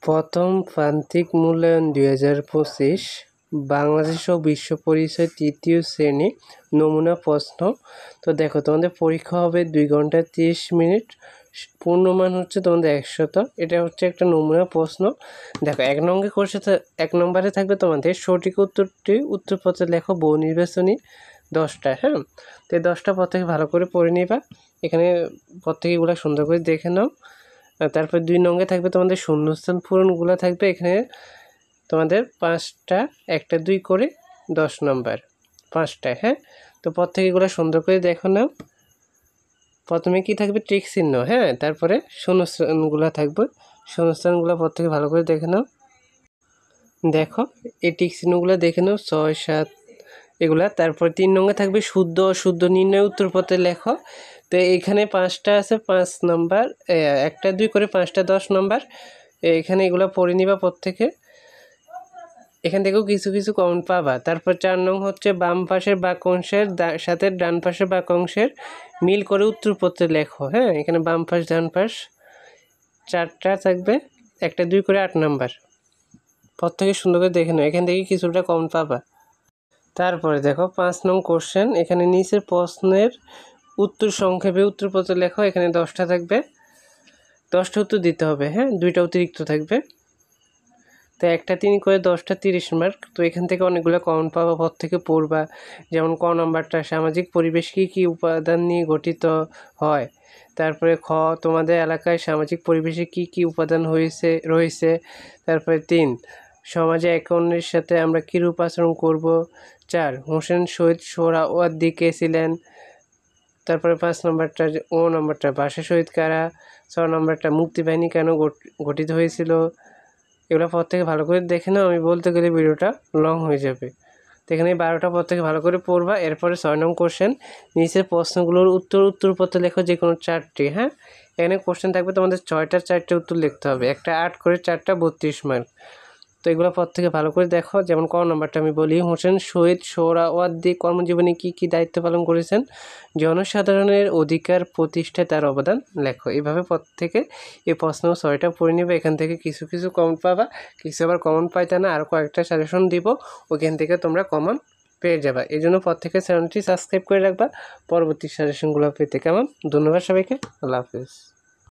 প্রথম প্রান্তিক মূল্যায়ন 2025 বাংলাদেশ ও বিশ্ব পরিচয় তৃতীয় শ্রেণী নমুনা প্রশ্ন। তো দেখো, তোমাদের পরীক্ষা হবে 2 ঘন্টা 30 মিনিট, পূর্ণমান হচ্ছে তোমাদের 100। এটা হচ্ছে একটা নমুনা প্রশ্ন। দেখো, 1 নম্বরে থাকবে তোমাদের সঠিক উত্তরটি উত্তরপত্রে লেখো বহু নির্বাচনী 10টা। হ্যাঁ, তো এই 10টা পদ থেকে ভালো করে পড়ে নিবা। এখানে পদ থেকে এগুলো সুন্দর করে দেখে নাও। তারপর 2 নঙ্গে থাকবে তোমাদের শূন্যস্থান পূরণগুলো থাকবে। এখানে তোমাদের 5টা 1টা 2 করে 10 নম্বর 5টা। হ্যাঁ, তো পর থেকে এগুলো সুন্দর করে দেখো নাও। প্রথমে কি থাকবে? টিক চিহ্ন। হ্যাঁ, তারপরে শূন্যস্থানগুলো থাকবে। শূন্যস্থানগুলো পর থেকে ভালো করে দেখে নাও। দেখো, এই টিক চিহ্নগুলো দেখে নাও, 6 7 এগুলা। তারপর 3 নঙ্গে থাকবে শুদ্ধ অশুদ্ধ নির্ণয় উত্তরপত্রে লেখো। তো এইখানে 5টা আছে, 5 নম্বর 1টা 2 করে 5টা 10 নম্বর। এখানে এগুলো পড়ে নিবা প্রত্যেকে। এখান থেকেও কিছু কিছু কমন পাবা। তারপর 4 নং হচ্ছে বাম পাশের বাক্যাংশের সাথে ডান পাশের বাক্যাংশের মিল করে উত্তরপত্রে লেখো। হ্যাঁ, এখানে বাম পাশ ডান পাশ 4টা থাকবে, 1টা 2 করে 8 নম্বর। প্রত্যেকে সুন্দর করে দেখে নাও, এখান থেকে কিছুটা কমন পাবা। তারপরে দেখো 5 নং কোশ্চেন। এখানে নিচের প্রশ্নের উত্তর সংক্ষেপে উত্তরপত্রে লেখো। এখানে 10টা থাকবে, 10টা উত্তর দিতে হবে। হ্যাঁ, 2টা অতিরিক্ত থাকবে। তো 1টা 3 করে 10টা 30 মার্ক। তো এখান থেকে অনেকগুলো কমন পাবা, পর থেকে পড়বা। যেমন ক নম্বরটা সামাজিক পরিবেশ কী কী উপাদান নিয়ে গঠিত হয়। তারপরে খ তোমাদের এলাকায় সামাজিক পরিবেশে কী কী উপাদান রয়েছে। তারপরে 3 সমাজে একে অন্যের সাথে আমরা কীরূপ আচরণ করব। 4 হোসেন শহীদ সোহরাওয়ার্দী কে ছিলেন। তারপরে 5 নম্বরটা নম্বরটা ভাষা শহীদ কারা। 6 নম্বরটা মুক্তিবাহিনী কেন গঠিত হয়েছিল। এগুলো পর থেকে ভালো করে দেখে নাও, আমি বলতে গেলে ভিডিওটা লং হয়ে যাবে। তো এখানে 12টা পর থেকে ভালো করে পড়বা। এরপরে 6 নং কোশ্চেন। নিচের প্রশ্নগুলোর উত্তরপত্রে লেখো যে কোনো 4টি। হ্যাঁ, এখানে কোশ্চেন থাকবে তোমাদের 6টার 4টে উত্তর লিখতে হবে। একটা 8 করে 4টা 32 মার্ক। তো এগুলো পর থেকে ভালো করে দেখো। যেমন ক নম্বরটা আমি বলি, হোসেন শহীদ সোহরাওয়ার্দী কর্মজীবনে কী কী দায়িত্ব পালন করেছেন। জনসাধারণের অধিকার প্রতিষ্ঠায় তার অবদান লেখো। এইভাবে পর থেকে এই প্রশ্ন 6টা পড়ে নেবে। এখান থেকে কিছু কিছু কমন পাবা, কিছু আবার কমন পাইতে না, আরও কয়েকটা সাজেশন দিব, ওইখান থেকে তোমরা কমন পেয়ে যাবা। এই জন্য পর থেকে চ্যানেলটি সাবস্ক্রাইব করে রাখবা পরবর্তী সাজেশনগুলো পেতে। কেমন? ধন্যবাদ সবাইকে, আল্লাহ হাফিজ।